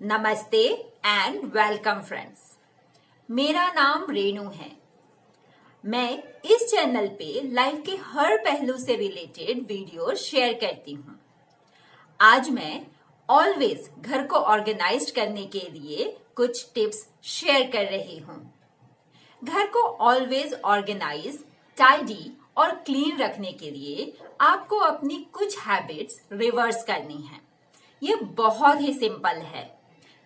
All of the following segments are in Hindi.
नमस्ते एंड वेलकम फ्रेंड्स। मेरा नाम रेणु है। मैं इस चैनल पे लाइफ के हर पहलू से रिलेटेड वीडियो शेयर करती हूँ। आज मैं ऑलवेज घर को ऑर्गेनाइज करने के लिए कुछ टिप्स शेयर कर रही हूँ। घर को ऑलवेज ऑर्गेनाइज, टाइडी और क्लीन रखने के लिए आपको अपनी कुछ हैबिट्स रिवर्स करनी है। ये बहुत ही सिंपल है।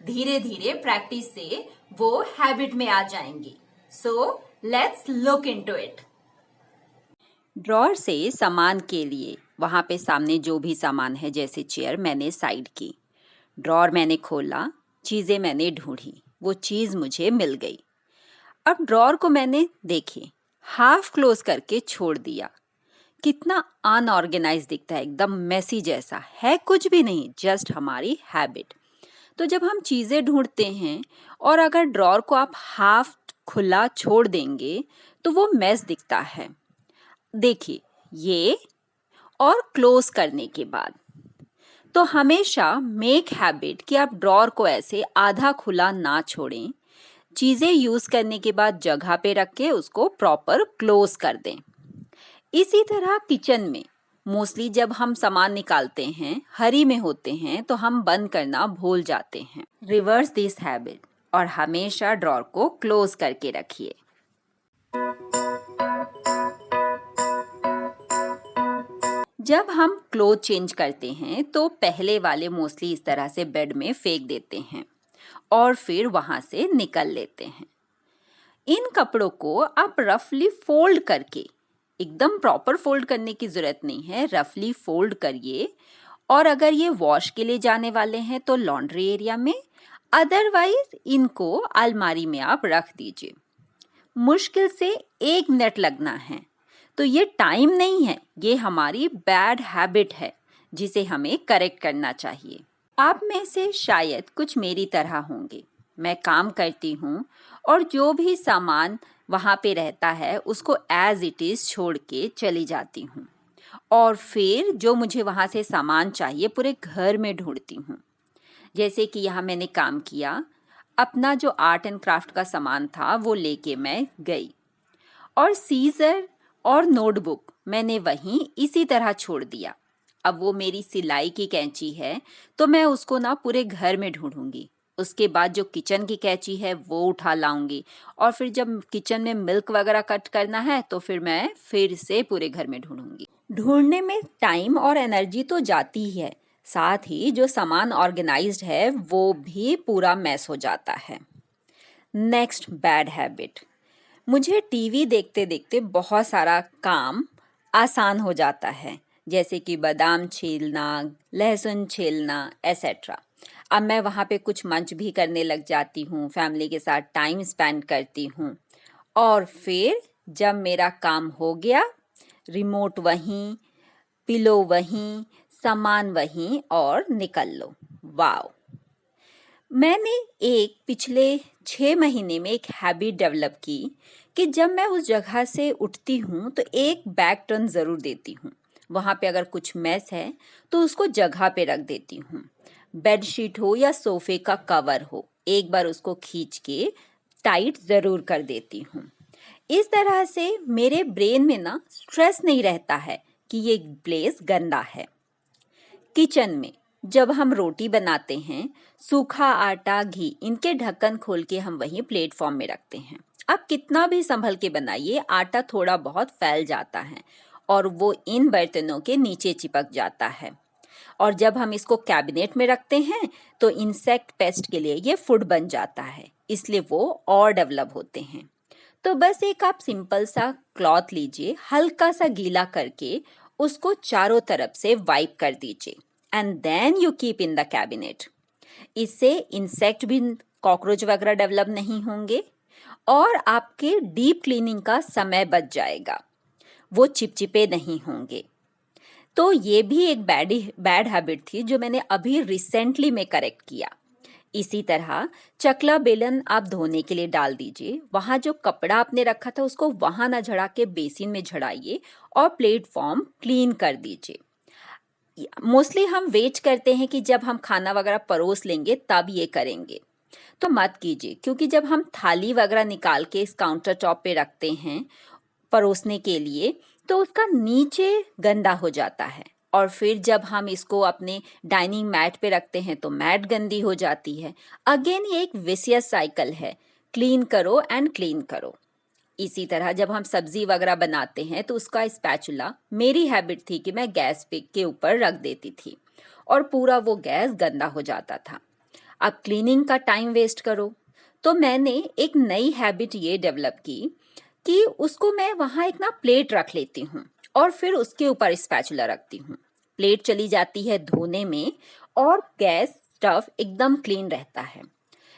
धीरे धीरे प्रैक्टिस से वो हैबिट में आ जाएंगी। So let's look into it. Drawer से सामान के लिए वहां पे सामने जो भी सामान है जैसे चेयर मैंने साइड की। ड्रॉअर मैंने खोला, चीजें मैंने ढूंढी, वो चीज मुझे मिल गई। अब ड्रॉअर को मैंने देखिए हाफ क्लोज करके छोड़ दिया। कितना अनऑर्गेनाइज दिखता है, एकदम मेसी जैसा है। कुछ भी नहीं, जस्ट हमारी हैबिट। तो जब हम चीज़ें ढूंढते हैं और अगर ड्रॉअर को आप हाफ खुला छोड़ देंगे तो वो मेस दिखता है। देखिए ये, और क्लोज करने के बाद तो हमेशा मेक हैबिट कि आप ड्रॉअर को ऐसे आधा खुला ना छोड़ें। चीज़ें यूज़ करने के बाद जगह पे रख के उसको प्रॉपर क्लोज कर दें। इसी तरह किचन में मोस्टली जब हम सामान निकालते हैं, हरी में होते हैं, तो हम बंद करना भूल जाते हैं। रिवर्स दिस हैबिट और हमेशा ड्रॉअर को क्लोज करके रखिए। जब हम क्लोथ चेंज करते हैं तो पहले वाले मोस्टली इस तरह से बेड में फेंक देते हैं और फिर वहां से निकल लेते हैं। इन कपड़ों को आप रफली फोल्ड करके, एकदम प्रॉपर फोल्ड करने की जरूरत नहीं है, रफली फोल्ड करिए। और अगर ये वॉश के लिए जाने वाले हैं तो लॉन्ड्री एरिया में, अदरवाइज इनको अलमारी में आप रख दीजिए। मुश्किल से 1 मिनट लगना है, तो ये टाइम नहीं है, ये हमारी बैड हैबिट है जिसे हमें करेक्ट करना चाहिए। आप में से शायद कुछ मेरी तरह होंगे। मैं काम करती हूँ और जो भी सामान वहाँ पे रहता है उसको एज इट इज़ छोड़ के चली जाती हूँ और फिर जो मुझे वहाँ से सामान चाहिए पूरे घर में ढूंढती हूँ। जैसे कि यहाँ मैंने काम किया, अपना जो आर्ट एंड क्राफ्ट का सामान था वो लेके मैं गई और सीजर और नोटबुक मैंने वहीं इसी तरह छोड़ दिया। अब वो मेरी सिलाई की कैंची है तो मैं उसको ना पूरे घर में ढूंढूंगी। उसके बाद जो किचन की कैंची है वो उठा लाऊंगी और फिर जब किचन में मिल्क वगैरह कट करना है तो फिर मैं फिर से पूरे घर में ढूंढूंगी। ढूंढने में टाइम और एनर्जी तो जाती ही है, साथ ही जो सामान ऑर्गेनाइज्ड है वो भी पूरा मैस हो जाता है। नेक्स्ट बैड हैबिट, मुझे टीवी देखते देखते बहुत सारा काम आसान हो जाता है, जैसे कि बादाम छीलना, लहसुन छीलना एसेट्रा। अब मैं वहाँ पे कुछ मंच भी करने लग जाती हूँ, फैमिली के साथ टाइम स्पेंड करती हूँ और फिर जब मेरा काम हो गया, रिमोट वहीं, पिलो वहीं, सामान वहीं और निकल लो। वाओ! मैंने पिछले 6 महीने में एक हैबिट डेवलप की कि जब मैं उस जगह से उठती हूँ तो एक बैक टर्न ज़रूर देती हूँ। वहाँ पे अगर कुछ मेस है तो उसको जगह पे रख देती हूँ। बेडशीट हो या सोफे का कवर हो, एक बार उसको खींच के टाइट ज़रूर कर देती हूँ। इस तरह से मेरे ब्रेन में ना स्ट्रेस नहीं रहता है कि ये प्लेस गंदा है। किचन में जब हम रोटी बनाते हैं, सूखा आटा, घी, इनके ढक्कन खोल के हम वहीं प्लेटफॉर्म में रखते हैं। आप कितना भी संभल के बनाइए, आटा थोड़ा बहुत फैल जाता है और वो इन बर्तनों के नीचे चिपक जाता है। और जब हम इसको कैबिनेट में रखते हैं तो इंसेक्ट पेस्ट के लिए ये फूड बन जाता है, इसलिए वो और डेवलप होते हैं। तो बस एक आप सिंपल सा क्लॉथ लीजिए, हल्का सा गीला करके उसको चारों तरफ से वाइप कर दीजिए and then you keep in the cabinet. इससे इंसेक्ट भी, कॉकरोच वगैरह डेवलप नहीं होंगे और आपके डीप क्लीनिंग का समय बच जाएगा, वो चिपचिपे नहीं होंगे। तो ये भी एक बैड हैबिट थी जो मैंने अभी रिसेंटली में करेक्ट किया। इसी तरह चकला बेलन आप धोने के लिए डाल दीजिए, वहाँ जो कपड़ा आपने रखा था उसको वहाँ ना झड़ा के बेसिन में झड़ाइए और प्लेटफॉर्म क्लीन कर दीजिए। मोस्टली हम वेट करते हैं कि जब हम खाना वगैरह परोस लेंगे तब ये करेंगे। तो मत कीजिए, क्योंकि जब हम थाली वगैरह निकाल के इस काउंटर टॉप पे रखते हैं परोसने के लिए, तो उसका नीचे गंदा हो जाता है और फिर जब हम इसको अपने डाइनिंग मैट पे रखते हैं तो मैट गंदी हो जाती है। अगेन ये एक विशियस साइकिल है, क्लीन करो एंड क्लीन करो। इसी तरह जब हम सब्जी वगैरह बनाते हैं तो उसका स्पैचुला, मेरी हैबिट थी कि मैं गैस पे के ऊपर रख देती थी और पूरा वो गैस गंदा हो जाता था। अब क्लीनिंग का टाइम वेस्ट करो, तो मैंने एक नई हैबिट ये डेवलप की कि उसको मैं वहाँ एक ना प्लेट रख लेती हूँ और फिर उसके ऊपर स्पैचुला रखती हूँ। प्लेट चली जाती है धोने में और गैस स्टव एकदम क्लीन रहता है।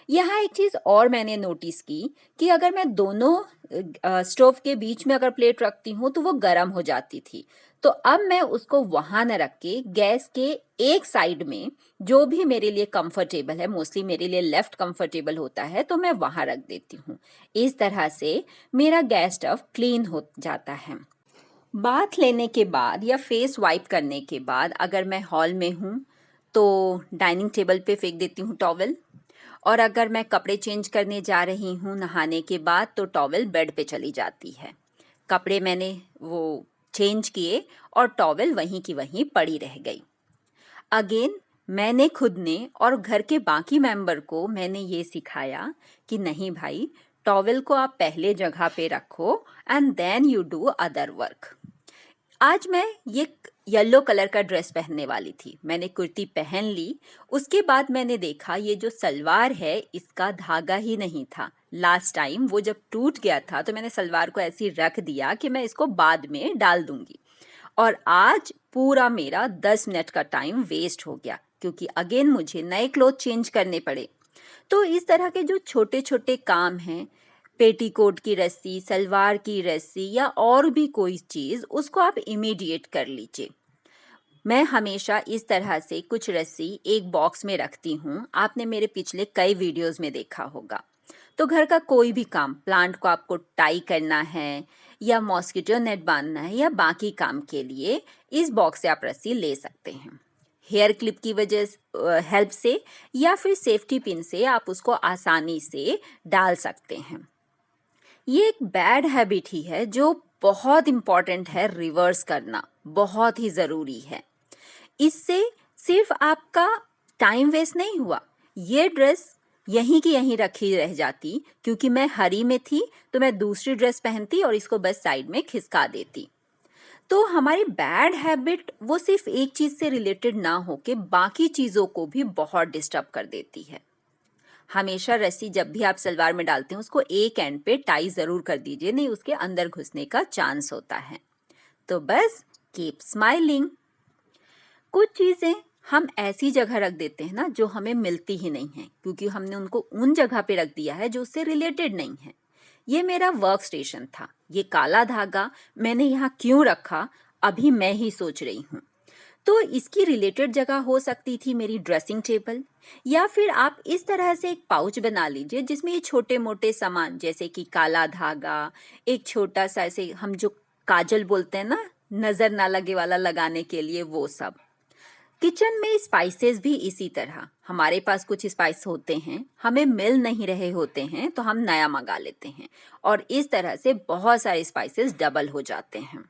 यहाँ एक चीज़ और मैंने नोटिस की कि अगर मैं दोनों स्टोव के बीच में अगर प्लेट रखती हूँ तो वो गर्म हो जाती थी। तो अब मैं उसको वहाँ न रख के गैस के एक साइड में, जो भी मेरे लिए कंफर्टेबल है, मोस्टली मेरे लिए लेफ्ट कंफर्टेबल होता है, तो मैं वहाँ रख देती हूँ। इस तरह से मेरा गैस स्टव क्लीन हो जाता है। बाथ लेने के बाद या फेस वाइप करने के बाद अगर मैं हॉल में हूँ तो डाइनिंग टेबल पे फेंक देती हूँ टॉवल, और अगर मैं कपड़े चेंज करने जा रही हूँ नहाने के बाद तो टॉवल बेड पे चली जाती है। कपड़े मैंने वो चेंज किए और टॉवल वहीं की वहीं पड़ी रह गई। अगेन मैंने खुद ने और घर के बाकी मेंबर को मैंने ये सिखाया कि नहीं भाई, टॉवल को आप पहले जगह पे रखो and then you do other work. आज मैं ये येलो कलर का ड्रेस पहनने वाली थी, मैंने कुर्ती पहन ली। उसके बाद मैंने देखा ये जो सलवार है इसका धागा ही नहीं था। लास्ट टाइम वो जब टूट गया था तो मैंने सलवार को ऐसे ही रख दिया कि मैं इसको बाद में डाल दूंगी, और आज पूरा मेरा 10 मिनट का टाइम वेस्ट हो गया क्योंकि अगेन मुझे नए क्लोथ चेंज करने पड़े। तो इस तरह के जो छोटे छोटे काम हैं, पेटीकोट की रस्सी, सलवार की रस्सी या और भी कोई चीज़, उसको आप इमीडिएट कर लीजिए। मैं हमेशा इस तरह से कुछ रस्सी एक बॉक्स में रखती हूँ, आपने मेरे पिछले कई वीडियोस में देखा होगा। तो घर का कोई भी काम, प्लांट को आपको टाई करना है या मॉस्किटो नेट बांधना है या बाकी काम के लिए इस बॉक्स से आप रस्सी ले सकते हैं। हेयर क्लिप की वजह हेल्प से या फिर सेफ्टी पिन से आप उसको आसानी से डाल सकते हैं। ये एक बैड हैबिट ही है जो बहुत इम्पॉर्टेंट है, रिवर्स करना बहुत ही ज़रूरी है। इससे सिर्फ आपका टाइम वेस्ट नहीं हुआ, ये ड्रेस यहीं की यहीं रखी रह जाती, क्योंकि मैं हरी में थी तो मैं दूसरी ड्रेस पहनती और इसको बस साइड में खिसका देती। तो हमारी बैड हैबिट वो सिर्फ एक चीज़ से रिलेटेड ना हो के बाकी चीज़ों को भी बहुत डिस्टर्ब कर देती है। हमेशा रस्सी जब भी आप सलवार में डालते हैं उसको एक एंड पे टाई ज़रूर कर दीजिए, नहीं उसके अंदर घुसने का चांस होता है। तो बस कीप स्माइलिंग। कुछ चीज़ें हम ऐसी जगह रख देते हैं ना जो हमें मिलती ही नहीं है, क्योंकि हमने उनको उन जगह पे रख दिया है जो उससे रिलेटेड नहीं है। ये मेरा वर्क स्टेशन था, ये काला धागा मैंने यहाँ क्यों रखा अभी मैं ही सोच रही हूँ। तो इसकी रिलेटेड जगह हो सकती थी मेरी ड्रेसिंग टेबल, या फिर आप इस तरह से एक पाउच बना लीजिए जिसमें ये छोटे मोटे सामान जैसे कि काला धागा, एक छोटा सा ऐसे हम जो काजल बोलते हैं ना, नज़र ना लगे वाला लगाने के लिए, वो सब। किचन में स्पाइसेस भी इसी तरह, हमारे पास कुछ स्पाइस होते हैं, हमें मिल नहीं रहे होते हैं तो हम नया मंगा लेते हैं और इस तरह से बहुत सारे स्पाइसेस डबल हो जाते हैं।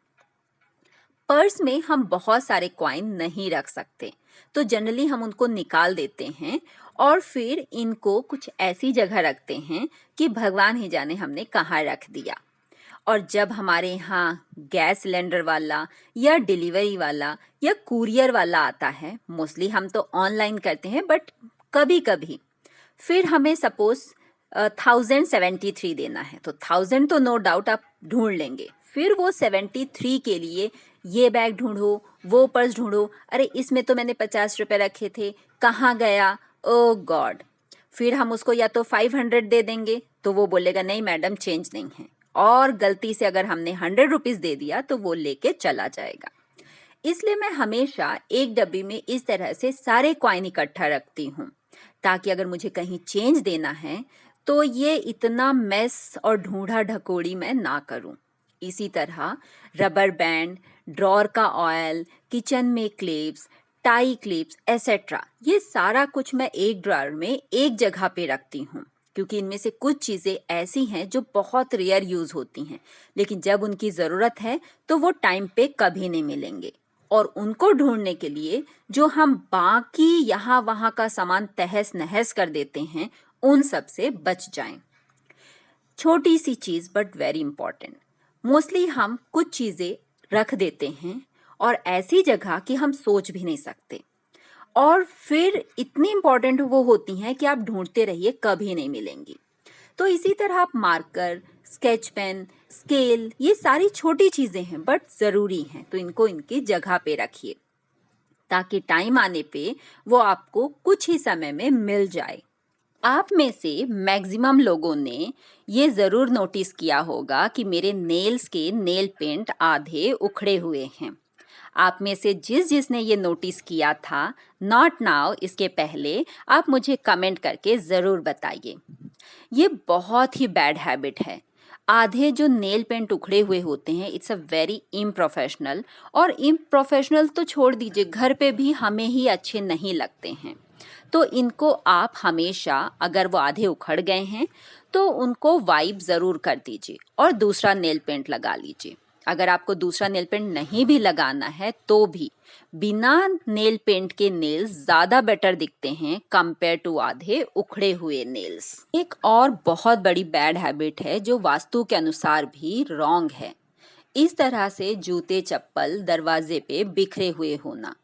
पर्स में हम बहुत सारे कॉइन नहीं रख सकते, तो जनरली हम उनको निकाल देते हैं और फिर इनको कुछ ऐसी जगह रखते हैं कि भगवान ही जाने हमने कहाँ रख दिया। और जब हमारे यहाँ गैस सिलेंडर वाला या डिलीवरी वाला या कुरियर वाला आता है, मोस्टली हम तो ऑनलाइन करते हैं बट कभी कभी, फिर हमें सपोज 1073 देना है तो 1000 तो नो डाउट आप ढूंढ लेंगे, फिर वो 73 के लिए ये बैग ढूंढो, वो पर्स ढूंढो, अरे इसमें तो मैंने 50 रुपये रखे थे, कहाँ गया, ओ गॉड। फिर हम उसको या तो 500 दे देंगे तो वो बोलेगा नहीं मैडम चेंज नहीं है, और गलती से अगर हमने 100 रुपीज़ दे दिया तो वो लेके चला जाएगा। इसलिए मैं हमेशा एक डब्बी में इस तरह से सारे कॉइन इकट्ठा रखती हूँ, ताकि अगर मुझे कहीं चेंज देना है तो ये इतना मेस और ढूंढा ढकोड़ी मैं ना करूँ। इसी तरह रबर बैंड, ड्रॉर का ऑयल, किचन में क्लिप्स, टाई क्लिप्स एसेट्रा, ये सारा कुछ मैं एक ड्रॉअर में एक जगह पे रखती हूँ, क्योंकि इनमें से कुछ चीज़ें ऐसी हैं जो बहुत रेयर यूज़ होती हैं, लेकिन जब उनकी ज़रूरत है तो वो टाइम पे कभी नहीं मिलेंगे। और उनको ढूंढने के लिए जो हम बाकी यहाँ वहाँ का सामान तहस नहस कर देते हैं, उन सब से बच जाएं। छोटी सी चीज़ बट वेरी इंपॉर्टेंट। मोस्टली हम कुछ चीज़ें रख देते हैं और ऐसी जगह कि हम सोच भी नहीं सकते, और फिर इतनी इंपॉर्टेंट वो होती हैं कि आप ढूंढते रहिए, कभी नहीं मिलेंगी। तो इसी तरह आप मार्कर, स्केच पेन, स्केल, ये सारी छोटी चीज़ें हैं बट ज़रूरी हैं, तो इनको इनकी जगह पे रखिए ताकि टाइम आने पे वो आपको कुछ ही समय में मिल जाए। आप में से मैक्सिमम लोगों ने ये ज़रूर नोटिस किया होगा कि मेरे नेल्स के नेल पेंट आधे उखड़े हुए हैं। आप में से जिसने ये नोटिस किया था, नॉट नाउ, इसके पहले, आप मुझे कमेंट करके ज़रूर बताइए। ये बहुत ही बैड हैबिट है। आधे जो नेल पेंट उखड़े हुए होते हैं, इट्स अ वेरी इम्प्रोफेशनल, और इम्प्रोफेशनल तो छोड़ दीजिए, घर पे भी हमें ही अच्छे नहीं लगते हैं। तो इनको आप हमेशा, अगर वो आधे उखड़ गए हैं तो उनको वाइप ज़रूर कर दीजिए और दूसरा नेल पेंट लगा लीजिए। अगर आपको दूसरा नेल पेंट नहीं भी लगाना है तो भी बिना नेल पेंट के नेल्स ज़्यादा बेटर दिखते हैं कंपेयर टू आधे उखड़े हुए नेल्स। एक और बहुत बड़ी बैड हैबिट है जो वास्तु के अनुसार भी रॉन्ग है। इस तरह से जूते चप्पल दरवाजे पे बिखरे हुए होना।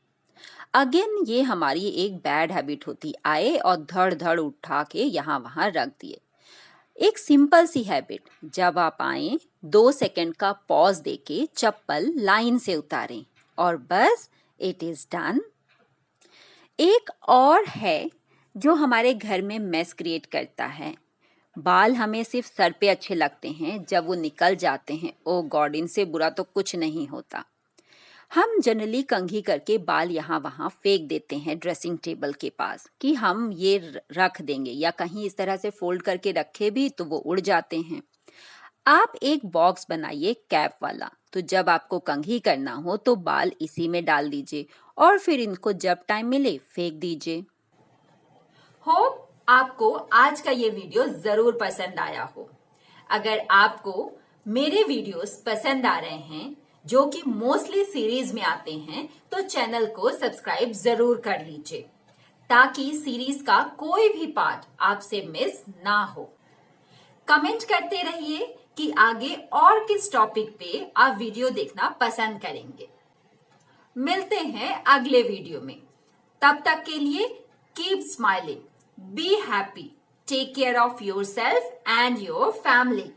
अगेन ये हमारी एक बैड हैबिट होती, आए और धड़ धड़ उठा के यहाँ वहाँ रख दिए। एक सिंपल सी हैबिट, जब आप आए 2 सेकंड का पॉज देके चप्पल लाइन से उतारें और बस, इट इज डन। एक और है जो हमारे घर में मेस क्रिएट करता है। बाल हमें सिर्फ सर पे अच्छे लगते हैं, जब वो निकल जाते हैं, ओ गॉड, इनसे बुरा तो कुछ नहीं होता। हम जनरली कंघी करके बाल यहाँ वहाँ फेंक देते हैं ड्रेसिंग टेबल के पास कि हम ये रख देंगे, या कहीं इस तरह से फोल्ड करके रखे भी तो वो उड़ जाते हैं। आप एक बॉक्स बनाइए कैप वाला, तो जब आपको कंघी करना हो तो बाल इसी में डाल दीजिए और फिर इनको जब टाइम मिले फेंक दीजिए। होप आपको आज का ये वीडियो जरूर पसंद आया हो। अगर आपको मेरे वीडियोस पसंद आ रहे हैं जो कि मोस्टली सीरीज में आते हैं, तो चैनल को सब्सक्राइब जरूर कर लीजिए ताकि सीरीज का कोई भी पार्ट आपसे मिस ना हो। कमेंट करते रहिए कि आगे और किस टॉपिक पे आप वीडियो देखना पसंद करेंगे। मिलते हैं अगले वीडियो में, तब तक के लिए keep smiling, be happy, take care of yourself and your family.